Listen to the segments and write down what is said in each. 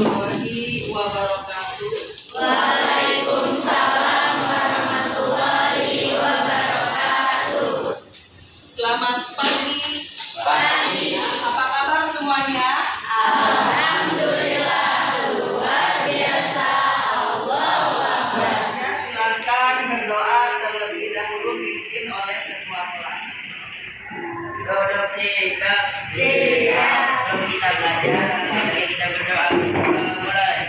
warahmatullahi wabarakatuh. Waalaikumsalam warahmatullahi wabarakatuh. Selamat pagi. Pagi. Apa kabar semuanya? Alhamdulillah luar biasa. Allahu Akbar. Silakan berdoa terlebih dahulu dipimpin oleh ketua kelas. Duduk siap. Siap. Sebelum kita belajar, mari kita berdoa. Mulai.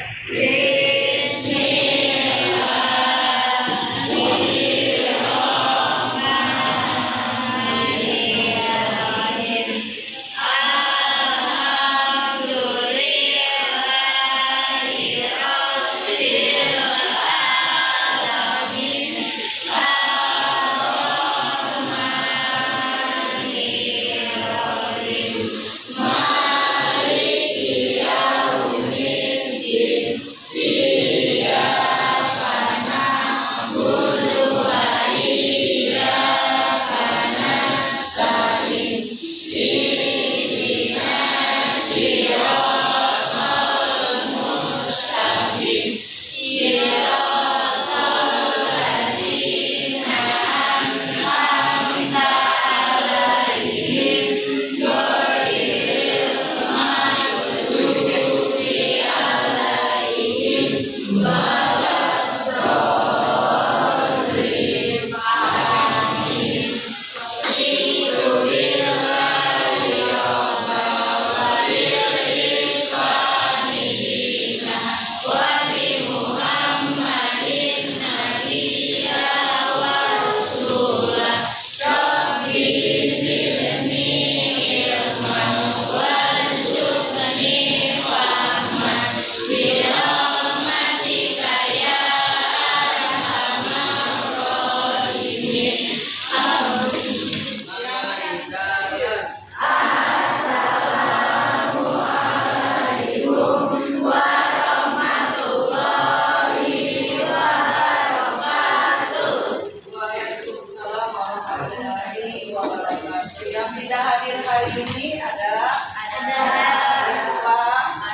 Yang tidak hadir hari ini adalah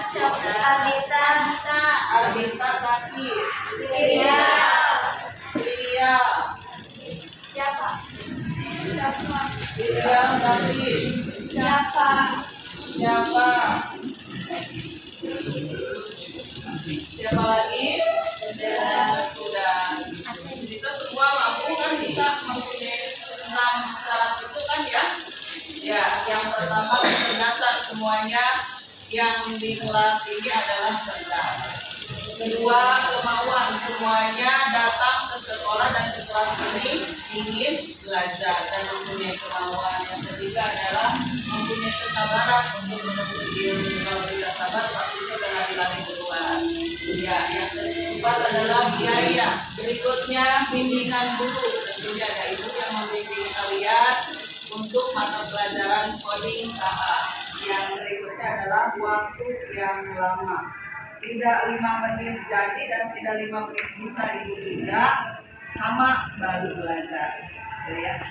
siapa? Arbita sakit. Lilia sakit. Siapa? Siapa lagi? Sudah. Kita semua mampu kan bisa mempunyai 6 syarat itu kan ya? Ya, yang pertama kecerdasan, semuanya yang di kelas ini adalah cerdas. Kedua, kemauan, semuanya datang ke sekolah dan ke kelas ini ingin belajar dan mempunyai kemauan. Yang ketiga adalah mempunyai kesabaran untuk menuntut ilmu. Kalau tidak sabar pasti itu berlari-lari duluan. Ya, yang keempat adalah biaya. Berikutnya bimbingan guru. Tentunya ada ibu yang membimbing kalian untuk mata pelajaran coding KA. Yang berikutnya adalah waktu yang lama. Tidak 5 menit jadi dan tidak 5 menit bisa ibu tidak, sama baru belajar. Ya.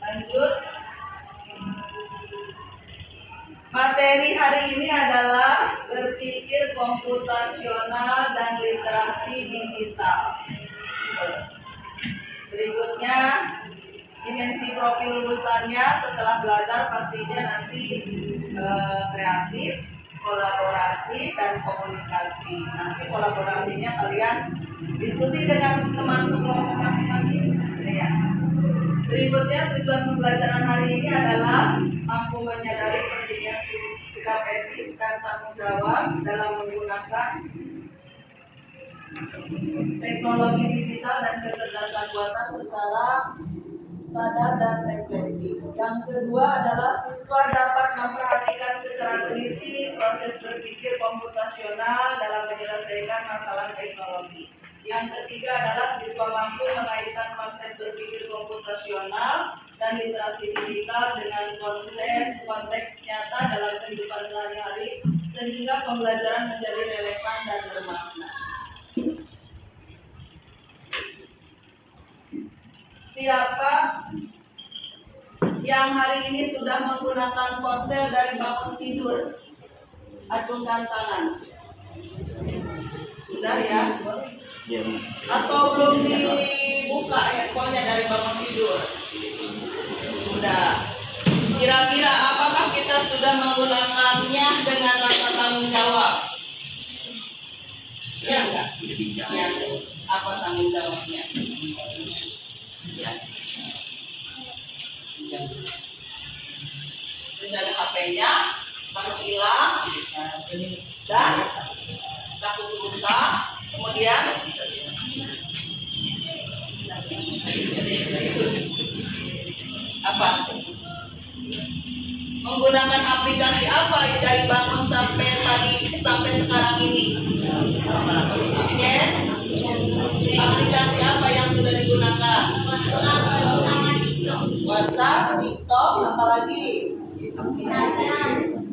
Lanjut. Materi hari ini adalah berpikir komputasional dan literasi digital. Berikutnya dimensi profil lulusannya setelah belajar pastinya nanti kreatif, kolaborasi dan komunikasi. Nanti kolaborasinya kalian diskusi dengan teman sekelompok masing-masing. Ya. Berikutnya tujuan pembelajaran hari ini adalah mampu menyadari pentingnya sikap etis dan tanggung jawab dalam menggunakan teknologi digital dan kecerdasan buatan secara sadar dan reflektif. Yang kedua adalah siswa dapat memperhatikan secara teliti proses berpikir komputasional dalam menyelesaikan masalah teknologi. Yang ketiga adalah siswa mampu mengaitkan konsep berpikir komputasional dan literasi digital dengan konsep konteks nyata dalam kehidupan sehari-hari sehingga pembelajaran menjadi relevan dan bermakna. Siapa yang hari ini sudah menggunakan ponsel dari bangun tidur? Acungkan tangan. Sudah ya? Atau belum dibuka handphonenya dari bangun tidur? Sudah. Kira-kira apakah kita sudah menggunakannya dengan rasa tanggung jawab? Iya enggak? Ya. Apa tanggung jawabnya? Ya. Menjaga HP-nya, takut hilang, dan takut rusak. Kemudian apa? Menggunakan aplikasi apa dari bangun sampai tadi sampai sekarang ini? Yes. Aplikasi apa yang sudah digunakan? WhatsApp, TikTok, apalagi?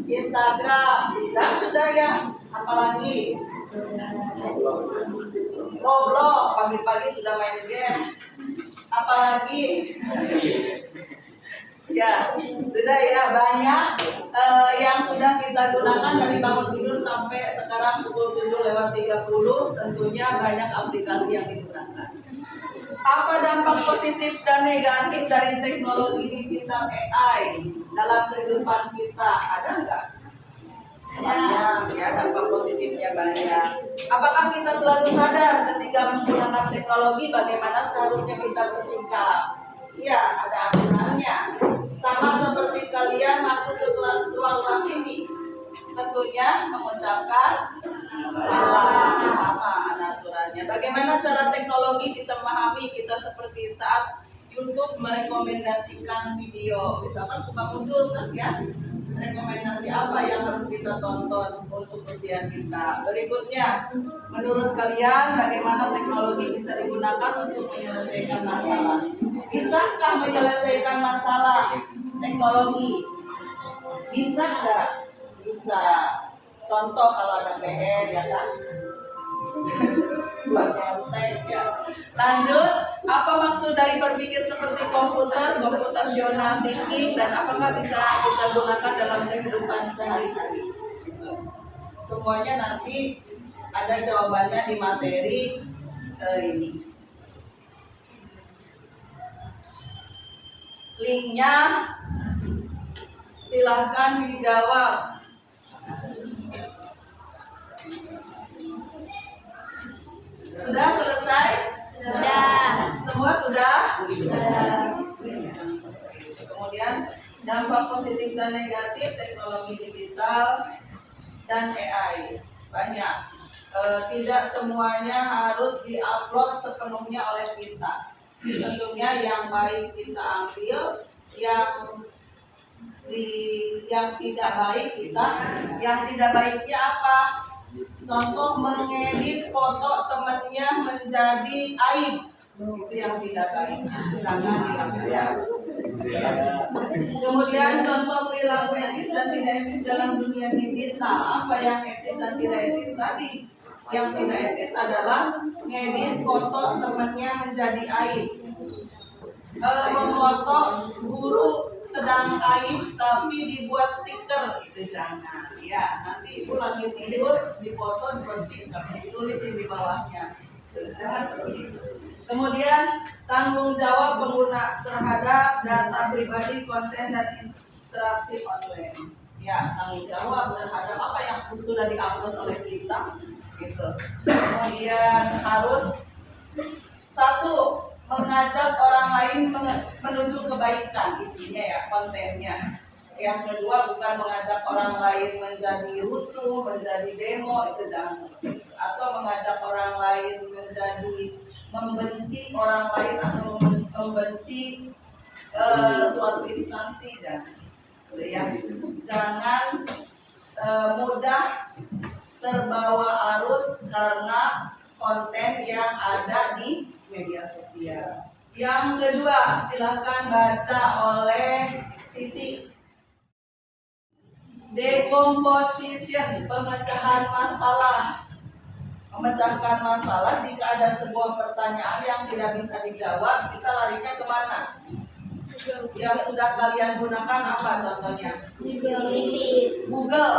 Instagram, bilang sudah ya. Apalagi? Roblox, pagi-pagi sudah main game. Apalagi? Ya, sudah ya, banyak yang sudah kita gunakan dari bangun tidur sampai sekarang pukul 7:30. Tentunya banyak aplikasi yang digunakan. Apa dampak positif dan negatif dari teknologi digital AI dalam kehidupan kita? Ada enggak? Banyak ya, dampak positifnya banyak. Apakah kita selalu sadar ketika menggunakan teknologi bagaimana seharusnya kita bersikap? Iya, ada aturannya. Sama seperti kalian masuk ke ruang kelas ini, tentunya mengucapkan salam, sama ada aturannya. Bagaimana cara teknologi bisa memahami kita seperti saat YouTube merekomendasikan video, misalkan suka muncul kan ya, rekomendasi apa yang harus kita tonton untuk usia kita. Berikutnya, menurut kalian bagaimana teknologi bisa digunakan untuk menyelesaikan masalah? Bisakah menyelesaikan masalah teknologi? Bisa nggak? Bisa. Contoh kalau ada PR ya kan? Buat konten ya. Lanjut, apa maksud dari berpikir seperti komputer, computational thinking, dan apakah bisa kita gunakan dalam kehidupan sehari-hari? Semuanya nanti ada jawabannya di materi ini. Linknya silakan dijawab. Sudah selesai? Sudah. Semua sudah? Sudah. Kemudian dampak positif dan negatif teknologi digital dan AI banyak. Tidak semuanya harus diupload sepenuhnya oleh kita. Tentunya yang baik kita ambil, yang tidak baik kita, yang tidak baiknya apa? Contoh mengedit foto temannya menjadi aib, itu yang tidak baik, jangan dilakukan. Kemudian contoh perilaku etis dan tidak etis dalam dunia digital. Apa yang etis dan tidak etis tadi? Yang tidak etis adalah ngedit foto temannya menjadi aib. Memfoto guru sedang aib tapi dibuat stiker, itu jangan ya. Nanti ibu lagi tidur dipoto dibuat stiker, ditulisin di bawahnya, jangan seperti itu. Kemudian tanggung jawab pengguna terhadap data pribadi, konten dan interaksi online. Ya, tanggung jawab terhadap apa yang sudah diupload oleh kita gitu. Kemudian harus satu, mengajak orang lain menuju kebaikan, isinya ya, kontennya. Yang kedua, bukan mengajak orang lain menjadi rusuh, menjadi demo, itu jangan seperti itu. Atau mengajak orang lain menjadi membenci orang lain atau membenci suatu instansi, jangan. Ya. Jangan mudah terbawa arus karena konten yang ada di media sosial. Yang kedua, silakan baca oleh Siti. Decomposition, pemecahan masalah. Memecahkan masalah, jika ada sebuah pertanyaan yang tidak bisa dijawab, kita larinya kemana? Yang sudah kalian gunakan apa contohnya? Google. Google.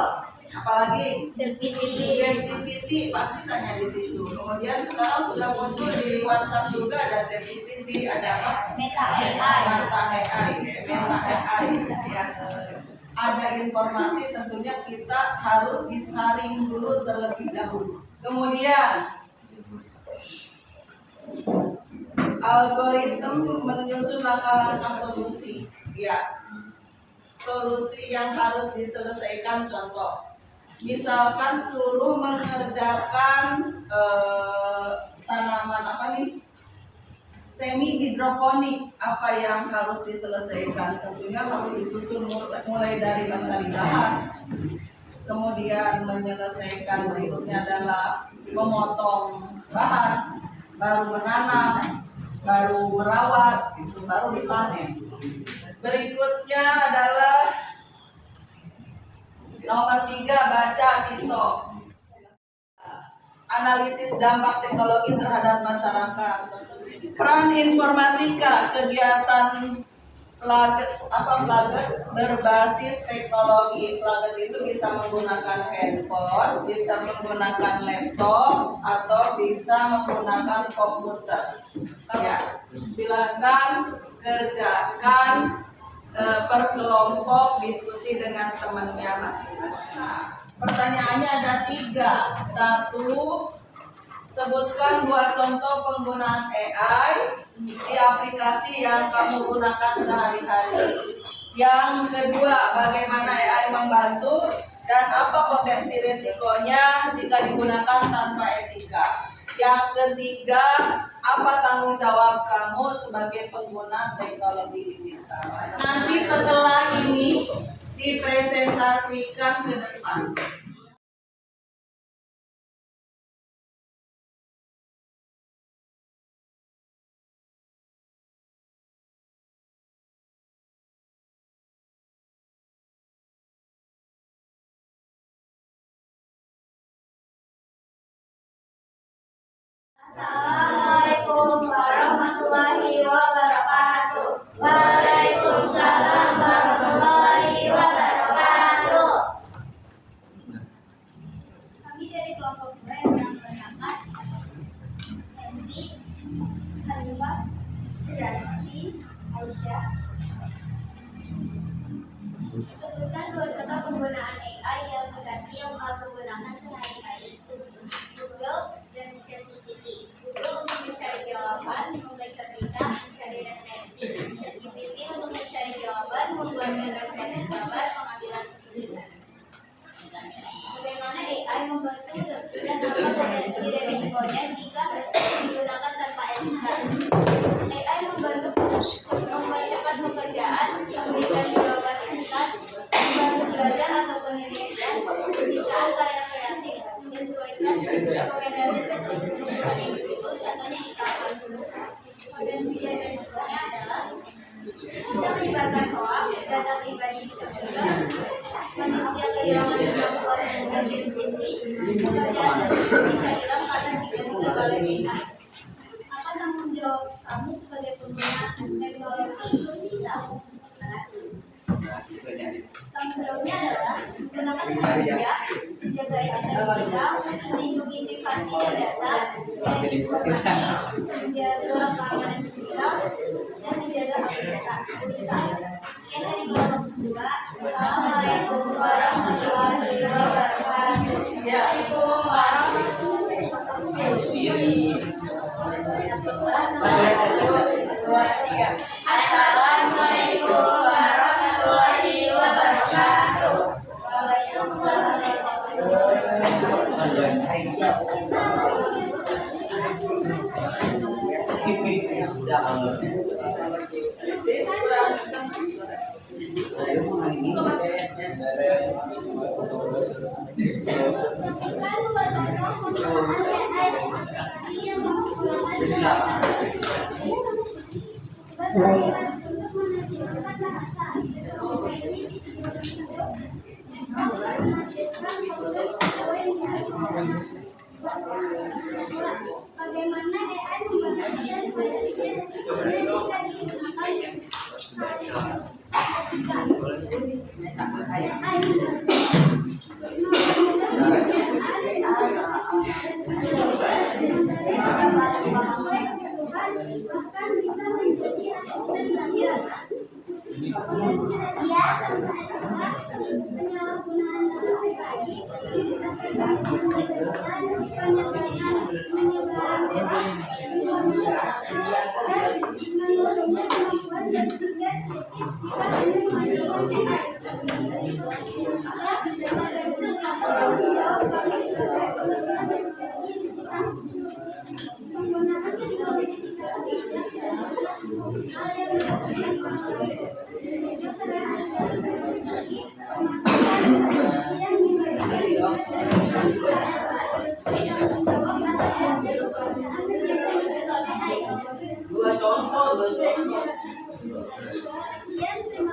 Apalagi ChatGPT. ChatGPT pasti tanya di situ. Kemudian sekarang sudah muncul di WhatsApp juga ada ChatGPT, ada apa? Meta AI. Meta AI, Meta AI. Ya. Ada informasi tentunya kita harus disaring dulu terlebih dahulu. Kemudian algoritma menyusun langkah-langkah solusi. Ya, solusi yang harus diselesaikan. Contoh, misalkan suruh mengerjakan tanaman apa nih, semi hidroponik, apa yang harus diselesaikan? Tentunya harus disusun mulai dari mencari bahan, kemudian menyelesaikan berikutnya adalah memotong bahan, baru menanam, baru merawat, itu baru dipanen. Berikutnya adalah nomor 3, baca TikTok. Analisis dampak teknologi terhadap masyarakat. Peran informatika, kegiatan plaget berbasis teknologi. Plaget itu bisa menggunakan handphone, bisa menggunakan laptop, atau bisa menggunakan komputer. Ya, silakan kerjakan per kelompok, diskusi dengan temannya masing-masing. Pertanyaannya ada 3. 1, sebutkan 2 contoh penggunaan AI di aplikasi yang kamu gunakan sehari-hari. Yang kedua, bagaimana AI membantu dan apa potensi resikonya jika digunakan tanpa etika. Yang ketiga, apa tanggung jawab kamu sebagai pengguna teknologi digital. Nanti setelah ini dipresentasikan ke depan. Assalamualaikum warahmatullahi wabarakatuh. Waalaikumsalam warahmatullahi wabarakatuh. Kami dari kelompok 2 yang bernama Henry, Hanifah, Rasti, Aisyah. Sebutkan 2 contoh penggunaan AI yang mengganti yang kamu gunakan sehari-hari. Google dan ChatGPT. Google untuk mencari jawaban, membaca berita, mencari referensi. ChatGPT untuk mencari jawaban, membuatkan referensi gambar, pengambilan keputusan. Bagaimana AI membantu dan apa potensi resikonya jika digunakan tanpa etika? AI membantu mempercepat pekerjaan, memberikan jawaban instan, membantu belajar atau penelitian, penciptaan karya kreatif, menyesuaikan rekomendasi sesuai kebutuhan individu, contohnya e-commerce. Potensi dan resikonya adalah bisa menyebarkan hoax, data pribadi bisa bocor, manusia kehilangan kemampuan mengerti kritis, pekerjaan dan bisa hilang karena digantikan oleh AI. Apa tanggung jawab kamu sebagai pengguna teknologi digital? Tanggung jawabnya adalah menggunakan dengan bijak, menjaga etika digital, melindungi privasi dan data, menjaga informasi, menjaga keamanan digital, dan menjaga hak cipta. Sekian dari kelompok 2. Assalamualaikum warahmatullahi wabarakatuh. Waalaikumsalam warahmatullahi wabarakatuh. Assalamualaikum warahmatullahi wabarakatuh. Bagaimana AI membantu dan potensi resikonya jika digunakan tanpa etika? AI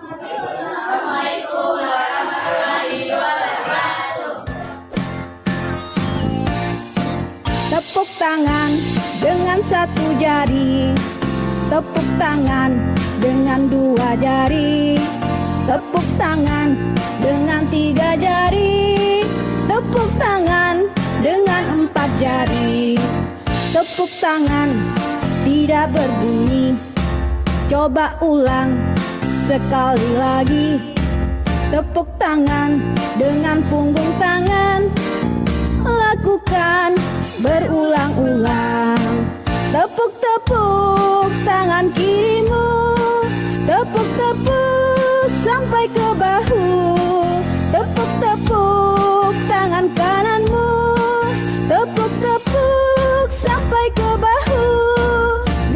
Assalamualaikum warahmatullahi wabarakatuh. Tepuk tangan dengan satu jari, tepuk tangan dengan dua jari, tepuk tangan dengan tiga jari, tepuk tangan dengan empat jari. Tepuk tangan tidak berbunyi, coba ulang sekali lagi. Tepuk tangan dengan punggung tangan, lakukan berulang-ulang. Tepuk-tepuk tangan kirimu, tepuk-tepuk sampai ke bahu. Tepuk-tepuk tangan kananmu, tepuk-tepuk sampai ke bahu.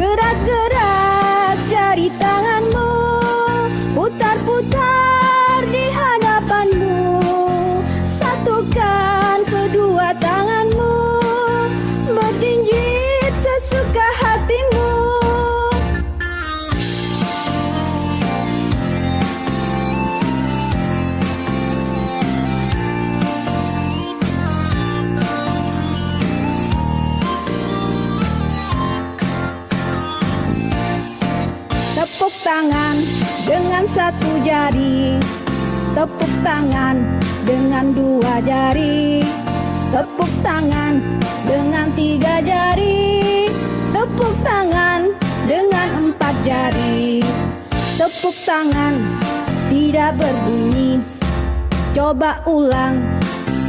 Gerak-gerak jari tanganmu, putar-putar di hadapanmu. Satukan kedua tanganmu, berjinjit sesuka hatimu. Tepuk tangan dengan satu jari, tepuk tangan dengan dua jari, tepuk tangan dengan tiga jari, tepuk tangan dengan empat jari. Tepuk tangan tidak berbunyi, coba ulang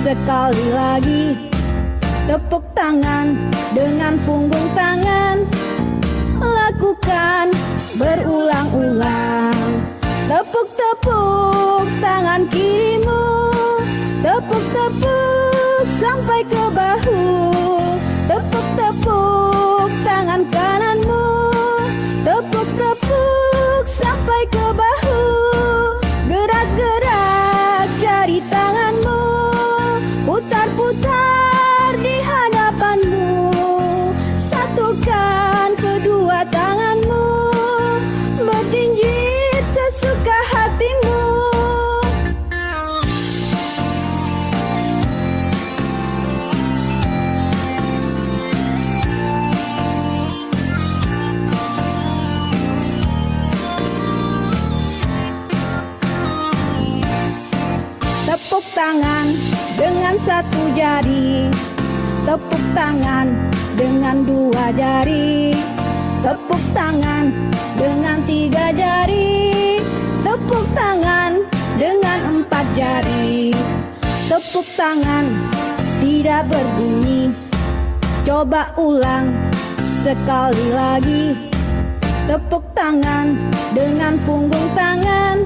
sekali lagi. Tepuk tangan dengan punggung tangan, lakukan berulang-ulang. Tepuk-tepuk tangan kirimu, tepuk-tepuk sampai ke bahu. Tepuk-tepuk tangan kananmu, tepuk-tepuk sampai ke bahu. Gerak-gerak jari tanganmu, putar-putar di hadapanmu. Satukan kedua tanganmu, berjinjit sesuka hatimu. Tepuk tangan dengan satu jari, tepuk tangan dengan dua jari, tepuk tangan dengan tiga jari, tepuk tangan dengan empat jari. Tepuk tangan tidak berbunyi, coba ulang sekali lagi. Tepuk tangan dengan punggung tangan,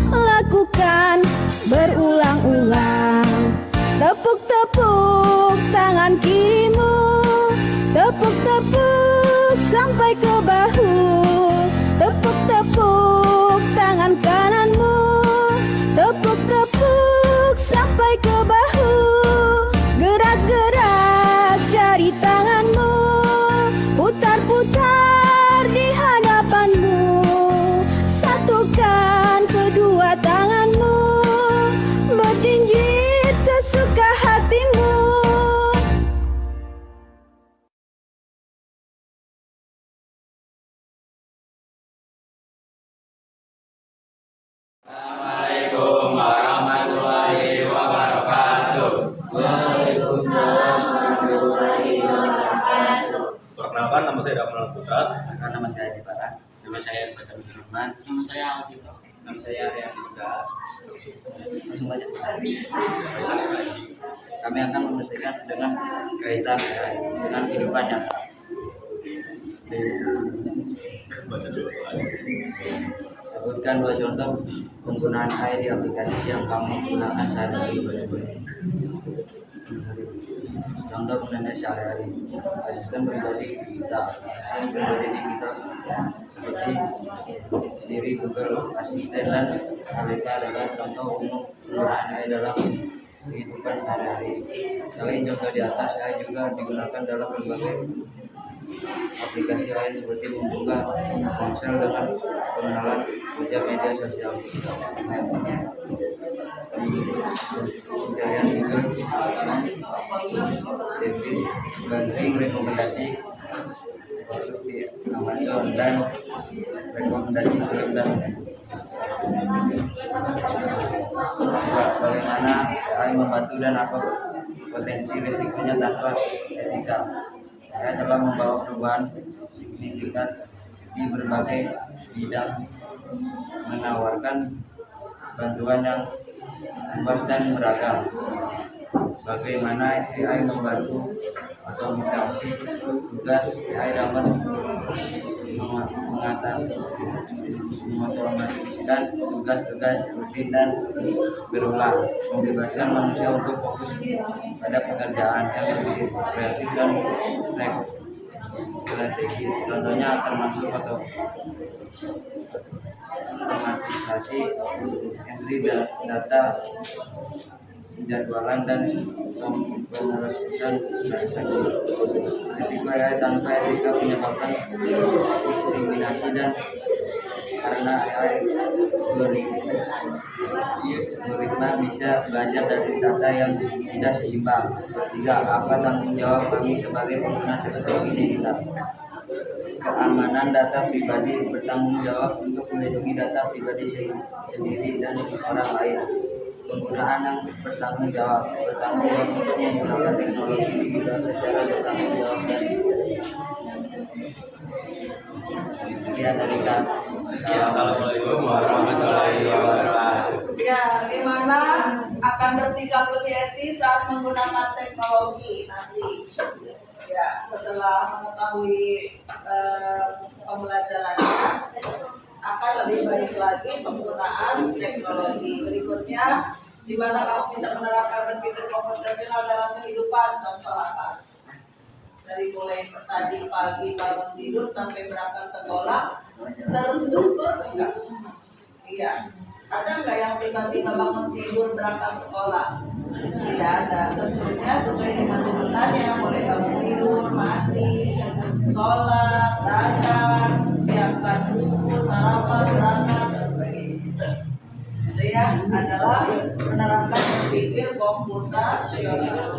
lakukan berulang-ulang. Tepuk-tepuk tangan kirimu, tepuk-tepuk sampai ke bahu. Tepuk-tepuk tangan kananmu, tepuk-tepuk sampai ke bahu. Gerak-gerak jari tanganmu, putar-putar di hadapanmu. Satukan kedua tanganmu, berjinjit sesuka hatimu. Assalamualaikum warahmatullahi wabarakatuh. Waalaikumsalam warahmatullahi wabarakatuh. Perkenalkan, nama saya Damal Putra. Nama saya Dipara. Nama saya Fajar Rahman. Nama saya Alfito. Nama saya Arya Dika. Langsung aja. kami akan menyelesaikan dengan kaitan AI dengan kehidupan nyata. Sebutkan 2 contoh penggunaan AI di aplikasi yang kamu gunakan sehari-hari. Contoh penggunaan sehari-hari: asisten pribadi digital. Asisten pribadi digital seperti Siri, Google Assistant, dan Alexa adalah contoh umum penggunaan AI dalam kehidupan sehari-hari. Selain contoh di atas, AI juga digunakan dalam berbagai aplikasi lain seperti membuka ponsel dengan pengenalan kerja media sosial, pencarian Google, banking, rekomendasi seperti Amazon, dan rekomendasi film dan bagaimana AI membantu dan apa potensi risikonya tanpa etika. Saya telah membawa perubahan signifikan di berbagai bidang, menawarkan bantuan yang luas dan beragam. Bagaimana AI membantu otomatisasi tugas. AI dapat mengotomatiskan tugas-tugas rutin dan berulang, membebaskan manusia untuk fokus pada pekerjaan yang lebih kreatif dan strategis. Contohnya termasuk otomatisasi entry data, penjadwalan, dan pemrosesan transaksi. Risiko AI tanpa etika menyebabkan diskriminasi, dan karena AI algoritma bisa belajar dari data yang tidak seimbang. 3. Apa tanggung jawab kami sebagai pengguna teknologi digital? Keamanan data pribadi: bertanggung jawab untuk melindungi data pribadi sendiri dan orang lain. Penggunaan yang bertanggung jawab untuk menggunakan teknologi digital secara bertanggung jawab. Sekian dari kami. Assalamualaikum warahmatullahi wabarakatuh. Ya, gimana akan bersikap lebih etis saat menggunakan teknologi nanti? Ya, setelah mengetahui pembelajarannya, akan lebih baik lagi penggunaan teknologi. Berikutnya, di mana kamu bisa menerapkan berpikir komputasional dalam kehidupan. Contoh apa? Dari mulai tadi pagi bangun tidur sampai berangkat sekolah, terstruktur enggak? Iya. Ada nggak yang tiba-tiba bangun tidur berangkat sekolah? Tidak ada. Tentunya sesuai dengan tuntutannya, mulai bangun tidur, mandi, sholat, dandan, siapkan buku, sarapan, berangkat, dan sebagainya. Itu ya adalah menerapkan berpikir komputasional.